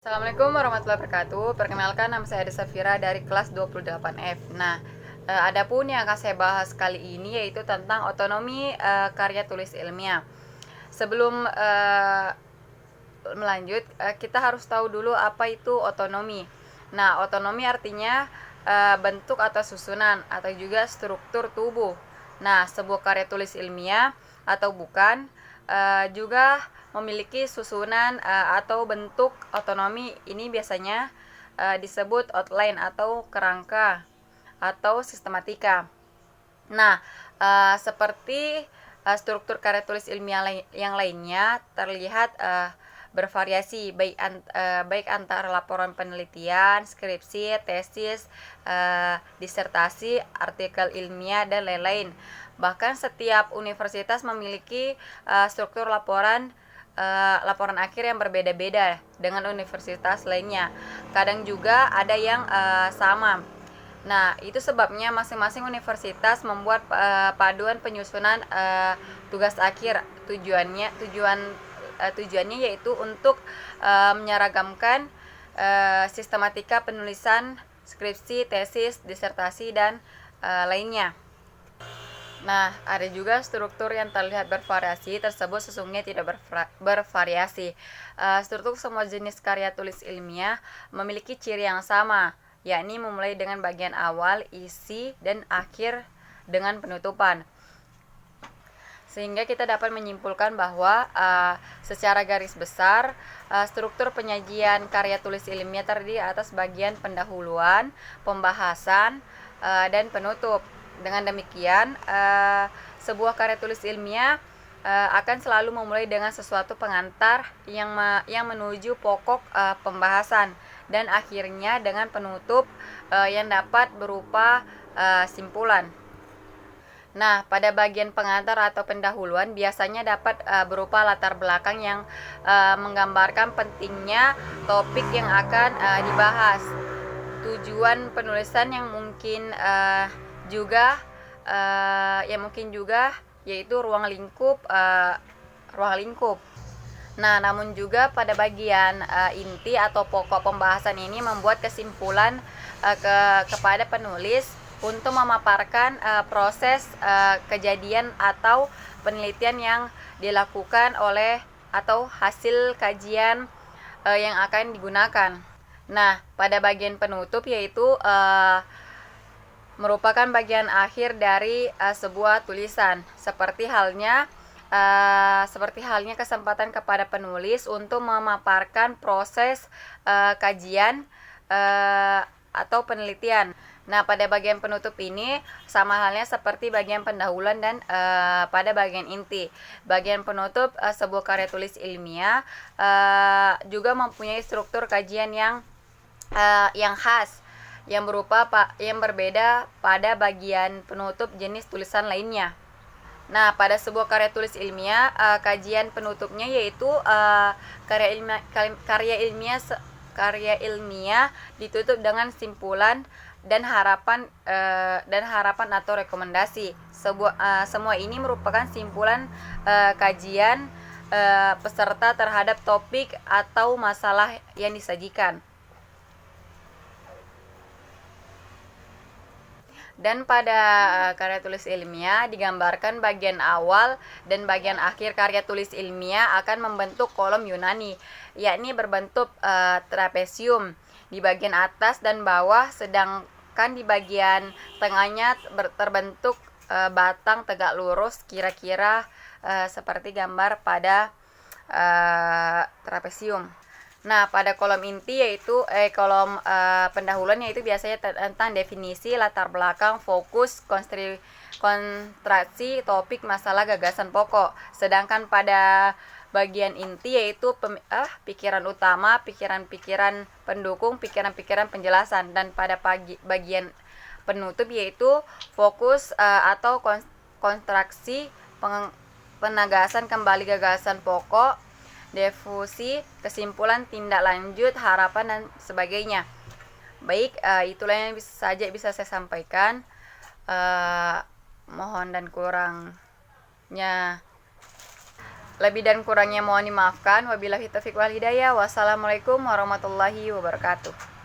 Assalamualaikum warahmatullahi wabarakatuh. Perkenalkan, nama saya Ade Safira dari kelas 28F. Nah, adapun yang akan saya bahas kali ini yaitu tentang otonomi karya tulis ilmiah. Sebelum melanjut, kita harus tahu dulu apa itu otonomi. Nah, otonomi artinya bentuk atau susunan atau juga struktur tubuh. Nah, sebuah karya tulis ilmiah atau bukan juga memiliki susunan atau bentuk otonomi. Ini biasanya disebut outline atau kerangka atau sistematika. Nah, seperti struktur karya tulis ilmiah yang lainnya terlihat bervariasi baik antara laporan penelitian, skripsi, tesis, disertasi, artikel ilmiah dan lain-lain. Bahkan setiap universitas memiliki struktur laporan akhir yang berbeda-beda dengan universitas lainnya. Kadang juga ada yang sama. Nah, itu sebabnya masing-masing universitas membuat paduan penyusunan tugas akhir. Tujuannya yaitu untuk menyeragamkan sistematika penulisan skripsi, tesis, disertasi dan lainnya. Nah, ada juga struktur yang terlihat bervariasi, tersebut sesungguhnya tidak bervariasi. Struktur semua jenis karya tulis ilmiah memiliki ciri yang sama, yakni memulai dengan bagian awal, isi, dan akhir dengan penutupan. Sehingga kita dapat menyimpulkan bahwa secara garis besar struktur penyajian karya tulis ilmiah terdiri atas bagian pendahuluan, pembahasan, dan penutup. Dengan demikian, sebuah karya tulis ilmiah akan selalu memulai dengan sesuatu pengantar yang menuju pokok pembahasan dan akhirnya dengan penutup yang dapat berupa simpulan. Nah, pada bagian pengantar atau pendahuluan biasanya dapat berupa latar belakang yang menggambarkan pentingnya topik yang akan dibahas, tujuan penulisan yang mungkin juga yaitu ruang lingkup. Nah, namun juga pada bagian inti atau pokok pembahasan ini membuat kesimpulan kepada penulis untuk memaparkan proses kejadian atau penelitian yang dilakukan oleh atau hasil kajian yang akan digunakan. Nah, pada bagian penutup yaitu merupakan bagian akhir dari sebuah tulisan, seperti halnya kesempatan kepada penulis untuk memaparkan proses kajian atau penelitian. Nah, pada bagian penutup ini sama halnya seperti bagian pendahuluan dan pada bagian inti. Bagian penutup sebuah karya tulis ilmiah juga mempunyai struktur kajian yang khas, yang berbeda pada bagian penutup jenis tulisan lainnya. Nah, pada sebuah karya tulis ilmiah, kajian penutupnya yaitu karya ilmiah ditutup dengan simpulan dan harapan atau rekomendasi. Semua ini merupakan simpulan kajian peserta terhadap topik atau masalah yang disajikan. Dan pada karya tulis ilmiah digambarkan bagian awal dan bagian akhir karya tulis ilmiah akan membentuk kolom Yunani, yakni berbentuk trapesium di bagian atas dan bawah, sedangkan di bagian tengahnya terbentuk batang tegak lurus kira-kira seperti gambar pada trapesium. Nah, pada kolom inti yaitu kolom pendahuluan yaitu biasanya tentang definisi, latar belakang, fokus, kontraksi, topik, masalah, gagasan pokok. Sedangkan pada bagian inti yaitu pikiran utama, pikiran-pikiran pendukung, pikiran-pikiran penjelasan. Dan pada bagian penutup yaitu fokus atau kontraksi, penegasan kembali gagasan pokok, defusi, kesimpulan, tindak lanjut, harapan dan sebagainya. Baik, itulah yang bisa saya sampaikan. Mohon dan kurangnya Lebih dan kurangnya mohon dimaafkan. Wabillahi taufiq wal hidayah. Wassalamualaikum warahmatullahi wabarakatuh.